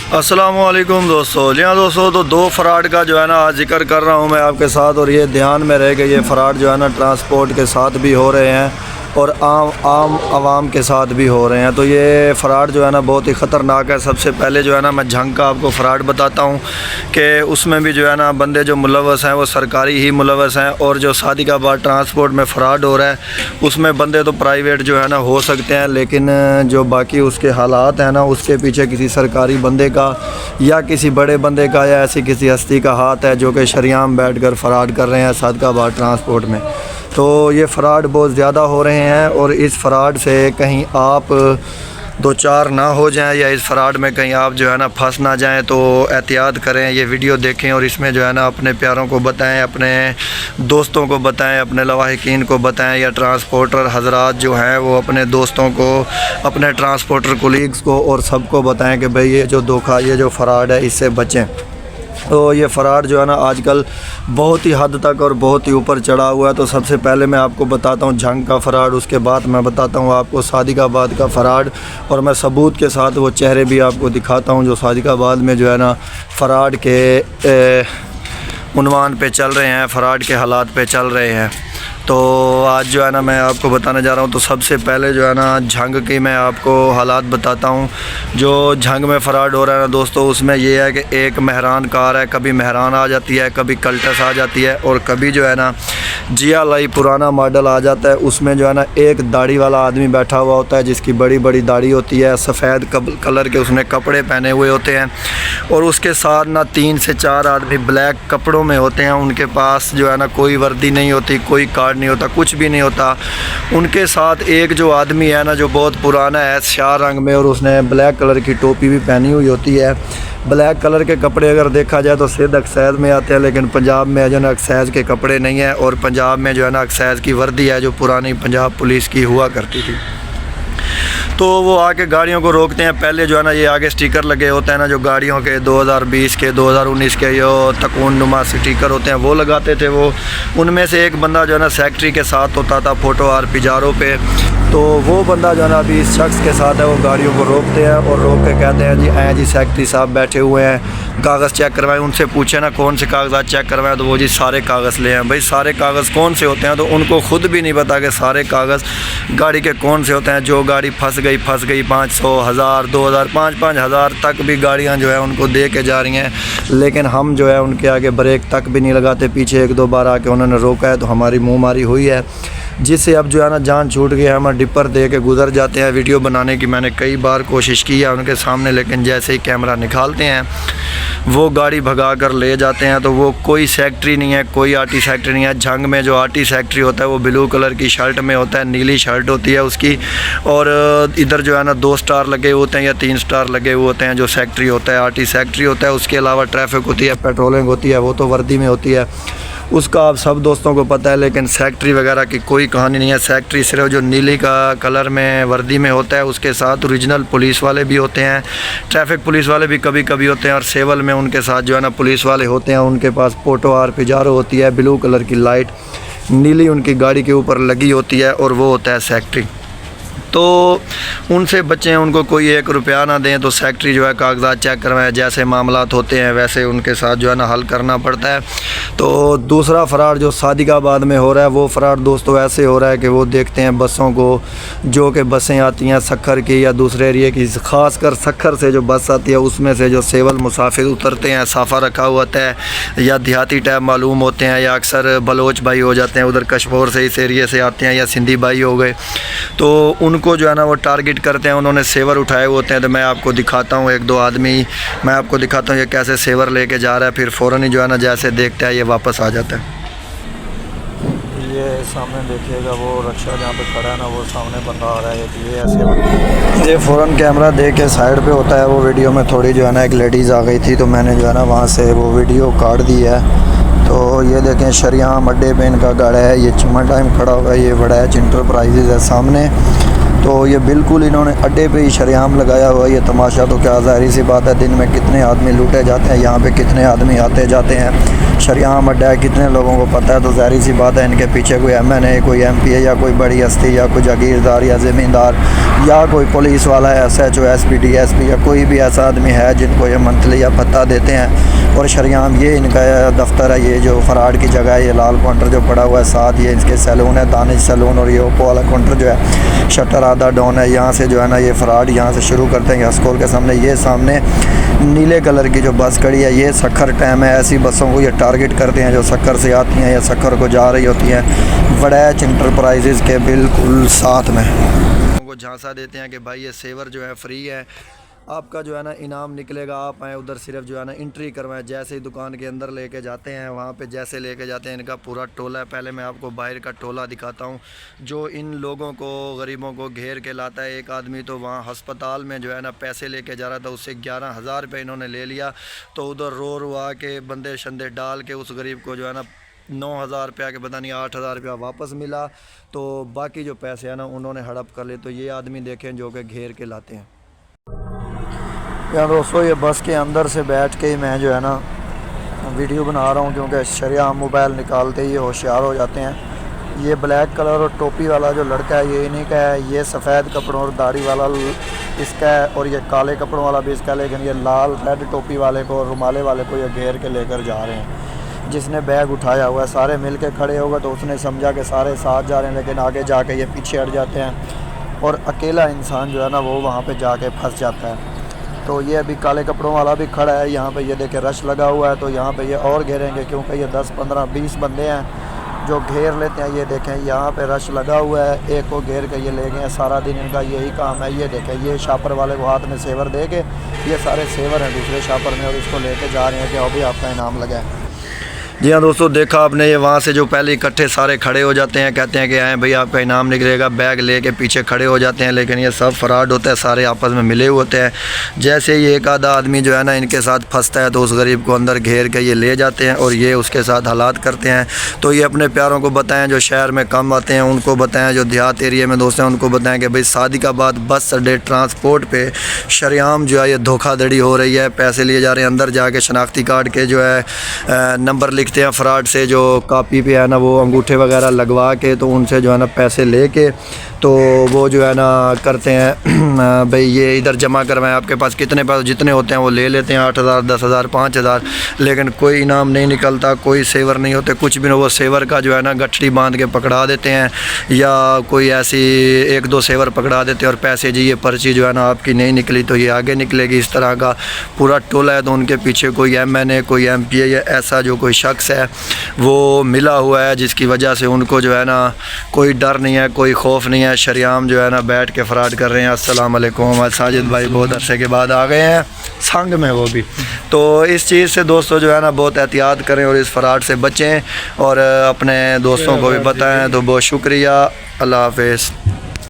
अस्सलामुअलैकुम दोस्तों। जी हाँ दोस्तों, तो दो फ्रॉड का जो है ना आज जिक्र कर रहा हूँ मैं आपके साथ, और ये ध्यान में रहे कि ये फ्रॉड जो है ना ट्रांसपोर्ट के साथ भी हो रहे हैं और आम आवाम के साथ भी हो रहे हैं। तो ये फ्रॉड जो है ना बहुत ही ख़तरनाक है। सबसे पहले जो है ना मैं झंग का आपको फ्रॉड बताता हूँ कि उसमें भी जो है ना बंदे जो मुलव्वस हैं वो सरकारी ही मुलव्वस हैं, और जो सादिकाबाद ट्रांसपोर्ट में फ्रॉड हो रहा है उसमें बंदे तो प्राइवेट जो है ना हो सकते हैं, लेकिन जो बाकी उसके हालात हैं ना उसके पीछे किसी सरकारी बंदे का या किसी बड़े बंदे का या ऐसी किसी हस्ती का हाथ है जो कि शरियाम बैठकर फ्रॉड कर रहे हैं सादिकाबाद ट्रांसपोर्ट में। तो ये फ़्रॉड बहुत ज़्यादा हो रहे हैं, और इस फ्रॉड से कहीं आप दो चार ना हो जाएं या इस फ्रॉड में कहीं आप जो है ना फंस ना जाएं, तो एहतियात करें, ये वीडियो देखें और इसमें जो है ना अपने प्यारों को बताएं, अपने दोस्तों को बताएं, अपने लवाहिकीन को बताएं, या ट्रांसपोर्टर हजरात जो हैं वो अपने दोस्तों को, अपने ट्रांसपोर्टर कोलीग्स को और सबको बताएं कि भाई ये जो धोखा, ये जो फ्रॉड है इससे बचें। तो ये फ्रॉड जो है ना आजकल बहुत ही हद तक और बहुत ही ऊपर चढ़ा हुआ है। तो सबसे पहले मैं आपको बताता हूँ झंग का फ्रॉड, उसके बाद मैं बताता हूँ आपको सादिकाबाद का फ्रॉड, और मैं सबूत के साथ वो चेहरे भी आपको दिखाता हूँ जो सादिकाबाद में जो है ना फ्रॉड के उन्वान पे चल रहे हैं, फ्रॉड के हालात पे चल रहे हैं। तो आज जो है ना मैं आपको बताने जा रहा हूँ। तो सबसे पहले जो है ना झंग की मैं आपको हालात बताता हूँ। जो झंग में फ़्रॉड हो रहा है ना दोस्तों, उसमें ये है कि एक मेहरान कार है, कभी मेहरान आ जाती है, कभी कल्टस आ जाती है, और कभी जो है ना जिया लाई पुराना मॉडल आ जाता है। उसमें जो है ना एक दाढ़ी वाला आदमी बैठा हुआ होता है जिसकी बड़ी बड़ी दाढ़ी होती है, सफ़ेद कलर के उसने कपड़े पहने हुए होते हैं, और उसके साथ ना 3 से 4 आदमी ब्लैक कपड़ों में होते हैं। उनके पास जो है ना कोई वर्दी नहीं होती, कोई कार्ड नहीं होता, कुछ भी नहीं होता। उनके साथ एक जो आदमी है ना जो बहुत पुराना है, स्याह रंग में, और उसने ब्लैक कलर की टोपी भी पहनी हुई होती है। ब्लैक कलर के कपड़े अगर देखा जाए तो सिद्ध एक्साइज में आते हैं, लेकिन पंजाब में जो है ना एक्साइज के कपड़े नहीं हैं, और पंजाब में जो है ना एक्साइज की वर्दी है जो पुरानी पंजाब पुलिस की हुआ करती थी। तो वो आके गाड़ियों को रोकते हैं। पहले जो है ना ये आगे स्टिकर लगे होते हैं ना जो गाड़ियों के 2020 के 2019 के जो तकून नुमा स्टिकर होते हैं वो लगाते थे वो। उनमें से एक बंदा जो है ना सेक्रेटरी के साथ होता था फ़ोटो आर पिजारों पे। तो वो बंदा जो है ना अभी इस शख्स के साथ है, वो गाड़ियों को रोकते हैं और रोक के कहते हैं जी आए जी सेक्रेटरी साहब बैठे हुए हैं, कागज़ चेक करवाएं। उनसे पूछे ना कौन से कागजात चेक करवाएं, तो वो जी सारे कागज़ ले हैं। भाई सारे कागज़ कौन से होते हैं, तो उनको ख़ुद भी नहीं पता कि सारे कागज़ गाड़ी के कौन से होते हैं। जो गाड़ी फंस गई 500, 1000, 2000, 5-5 हज़ार तक भी गाड़ियाँ जो है उनको दे के जा रही हैं, लेकिन हम जो है उनके आगे ब्रेक तक भी नहीं लगाते। पीछे 1-2 बार आके उन्होंने रोका है तो हमारी मुँह मारी हुई है, जिससे अब जो है ना जान छूट गई है। हम डिपर दे के गुजर जाते हैं। वीडियो बनाने की मैंने कई बार कोशिश की है उनके सामने, लेकिन जैसे ही कैमरा निकालते हैं वो गाड़ी भगा कर ले जाते हैं। तो वो कोई सेक्रेटरी नहीं है, कोई आरटी सेक्रेटरी नहीं है। झंग में जो आरटी सेक्रेटरी होता है वो ब्लू कलर की शर्ट में होता है, नीली शर्ट होती है उसकी, और इधर जो है ना 2 स्टार लगे होते हैं या 3 स्टार लगे हुए होते हैं जो सेक्रेटरी होता है, आरटी सेक्रेटरी होता है। उसके अलावा ट्रैफिक होती है, पेट्रोलिंग होती है, वो तो वर्दी में होती है, उसका आप सब दोस्तों को पता है। लेकिन सेक्रेटरी वगैरह की कोई कहानी नहीं है। सेक्रेटरी सिर्फ जो नीली का कलर में वर्दी में होता है, उसके साथ ओरिजिनल पुलिस वाले भी होते हैं, ट्रैफिक पुलिस वाले भी कभी कभी होते हैं, और सिविल में उनके साथ जो है ना पुलिस वाले होते हैं। उनके पास फोटो आर पिजारो होती है, ब्लू कलर की लाइट नीली उनकी गाड़ी के ऊपर लगी होती है, और वो होता है सेक्रेटरी। तो उनसे बचें, उनको कोई 1 रुपया ना दें। तो सेक्रेटरी जो है कागजात चेक करवाएं, जैसे मामलात होते हैं वैसे उनके साथ जो है ना हल करना पड़ता है। तो दूसरा फ्रॉड जो सादिकाबाद में हो रहा है, वो फ्रॉड दोस्तों ऐसे हो रहा है कि वो देखते हैं बसों को, जो कि बसें आती हैं सखर की या दूसरे एरिए की, ख़ासकर सखर से जो बस आती है उसमें से जो सिविल मुसाफिर उतरते हैं, साफ़ा रखा हुआ है, या देहाती टाइप मालूम होते हैं, या अक्सर बलोच भाई हो जाते हैं, उधर कश्मीर से इस एरिए से आते हैं, या सिंधी भाई हो गए। तो उनको जो है ना वो टारगेट करते हैं। उन्होंने सेवर उठाए होते हैं। तो मैं आपको दिखाता हूँ 1-2 आदमी, मैं आपको दिखाता हूँ ये कैसे सेवर लेके जा रहा है, फिर फ़ौरन ही जो है ना जैसे देखता है ये वापस आ जाता है। ये सामने देखिएगा वो रक्षा जहाँ पे खड़ा है ना, वो सामने बंदा आ रहा है, ये ऐसे ये फ़ौरन कैमरा दे के साइड पे होता है। वो वीडियो में थोड़ी जो है ना एक लेडीज़ आ गई थी, तो मैंने जो है ना वहाँ से वो वीडियो काट दी है। तो ये देखें शरियाम अड्डे पे इनका गाड़ा है, ये चुम्मा टाइम खड़ा हुआ है, ये बड़ा है इंटरप्राइजेज़ है सामने। तो ये बिल्कुल इन्होंने अड्डे पे ही शरेआम लगाया हुआ ये तमाशा। तो क्या ज़ाहिर सी बात है, दिन में कितने आदमी लूटे जाते हैं, यहाँ पे कितने आदमी आते जाते हैं। शरेआम अड्डा है, कितने लोगों को पता है। तो ज़ाहिर सी बात है इनके पीछे कोई MNA, कोई MP है, या कोई बड़ी हस्ती, या कोई जागीरदार या ज़मींदार, या कोई पुलिस वाला है, SHO, SP, DSP, या कोई भी ऐसा आदमी है जिनको ये मंथली या भत्ता देते हैं। और शरेआम ये इनका दफ्तर है, ये जो फराड की जगह है, ये लाल काउंटर जो पड़ा हुआ है, साथ ये इसके सैलून है, दानिश सैलून। और ये ओप्पो वाला काउंटर जो है शटर आधा डाउन है। यहाँ से जो है ना ये फ़राड यहाँ से शुरू करते हैं स्कूल के सामने। ये सामने नीले कलर की जो बस खड़ी है, ये सक्खर टाइम है। ऐसी बसों को ये टारगेट करते हैं जो सक्खर से आती हैं या सक्खर को जा रही होती हैं। वड़ैच इंटरप्राइजेज़ के बिल्कुल साथ में को झांसा देते हैं कि भाई ये सेवर जो है फ्री है, आपका जो है ना इनाम निकलेगा, आप आएँ उधर सिर्फ जो है ना एंट्री करवाएं। जैसे ही दुकान के अंदर लेके जाते हैं, वहाँ पे जैसे लेके जाते हैं, इनका पूरा टोला है। पहले मैं आपको बाहर का टोला दिखाता हूँ जो इन लोगों को, गरीबों को घेर के लाता है। एक आदमी तो वहाँ अस्पताल में जो है ना पैसे लेके जा रहा था, उससे 11,000 रुपये इन्होंने ले लिया। तो उधर रो आ के बंदे शंदे डाल के उस गरीब को जो है ना 9,000 रुपया के पता नहीं 8,000 रुपया वापस मिला। तो बाकी जो पैसे हैं ना उन्होंने हड़प कर लिए। तो ये आदमी देखें जो कि घेर के लाते हैं। यार दोस्तों, ये बस के अंदर से बैठ के ही मैं जो है ना वीडियो बना रहा हूँ, क्योंकि शरेआम मोबाइल निकालते ही होशियार हो जाते हैं। ये ब्लैक कलर और टोपी वाला जो लड़का है ये इन्हीं का है। ये सफ़ेद कपड़ों और दाढ़ी वाला इसका है, और ये काले कपड़ों वाला भी इसका है। लेकिन ये लाल रेड टोपी वाले को और रुमाले वाले को ये घेर के लेकर जा रहे हैं। जिसने बैग उठाया हुआ है, सारे मिल के खड़े हो गए तो उसने समझा कि सारे साथ जा रहे हैं, लेकिन आगे जाके ये पीछे हट जाते हैं और अकेला इंसान जो है ना वो वहाँ पे जाके फंस जाता है। तो ये अभी काले कपड़ों वाला भी खड़ा है यहाँ पे, ये देखे रश लगा हुआ है। तो यहाँ पे ये और घेरेंगे, क्योंकि ये 10, 15, 20 बंदे हैं जो घेर लेते हैं। ये देखें यहाँ पे रश लगा हुआ है, एक को घेर के ये ले गए हैं। सारा दिन इनका यही काम है। ये देखें, ये शापर वाले को हाथ में सेवर दे के, ये सारे सेवर हैं दूसरे शापर में, और इसको लेके जा रहे हैं कि अभी आपका इनाम लगा है। जी हाँ दोस्तों, देखा आपने, ये वहाँ से जो पहले इकट्ठे सारे खड़े हो जाते हैं, कहते हैं कि आए भाई आपका इनाम निकलेगा, बैग लेके पीछे खड़े हो जाते हैं। लेकिन ये सब फ्रॉड होता है, सारे आपस में मिले हुए होते हैं। जैसे ही एक आधा आदमी जो है ना इनके साथ फंसता है तो उस गरीब को अंदर घेर के ये ले जाते हैं और ये उसके साथ हालात करते हैं। तो ये अपने प्यारों को बताएं जो शहर में कम आते हैं, उनको बताएं जो देहात एरिया में दोस्त हैं उनको बताएं कि भाई सादिकाबाद बस अड्डे ट्रांसपोर्ट पे शरेआम जो है ये धोखाधड़ी हो रही है। पैसे लिए जा रहे हैं, अंदर जाके शनाख्ती कार्ड के जो है नंबर लिखते हैं फ्रॉड से, जो कॉपी पे है ना वो अंगूठे वगैरह लगवा के, तो उनसे जो है ना पैसे लेके तो वो जो है ना करते हैं भाई ये इधर जमा करवाएं, आपके पास कितने पैसे जितने होते हैं वो ले लेते हैं, 8,000, 10,000, 5,000। लेकिन कोई इनाम नहीं निकलता, कोई सेवर नहीं होते, कुछ भी नहीं। वो सेवर का जो है ना गठड़ी बांध के पकड़ा देते हैं, या कोई ऐसी 1-2 सेवर पकड़ा देते हैं और पैसे जी ये पर्ची जो है ना आपकी नहीं निकली तो ये आगे निकलेगी। इस तरह का पूरा टोला है। तो उनके पीछे कोई MNA, कोई MP या ऐसा जो कोई शख्स है वो मिला हुआ है, जिसकी वजह से उनको जो है ना कोई डर नहीं है, कोई खौफ नहीं है। शरेआम जो है ना बैठ के फ्रॉड कर रहे हैं। अस्सलाम वालेकुम, हमारे साजिद भाई बहुत अरसे के बाद आ गए हैं संग में, वो भी। तो इस चीज़ से दोस्तों जो है ना बहुत एहतियात करें और इस फ्रॉड से बचें और अपने दोस्तों को भी बताएं। तो बहुत शुक्रिया, अल्लाह हाफ़िज़।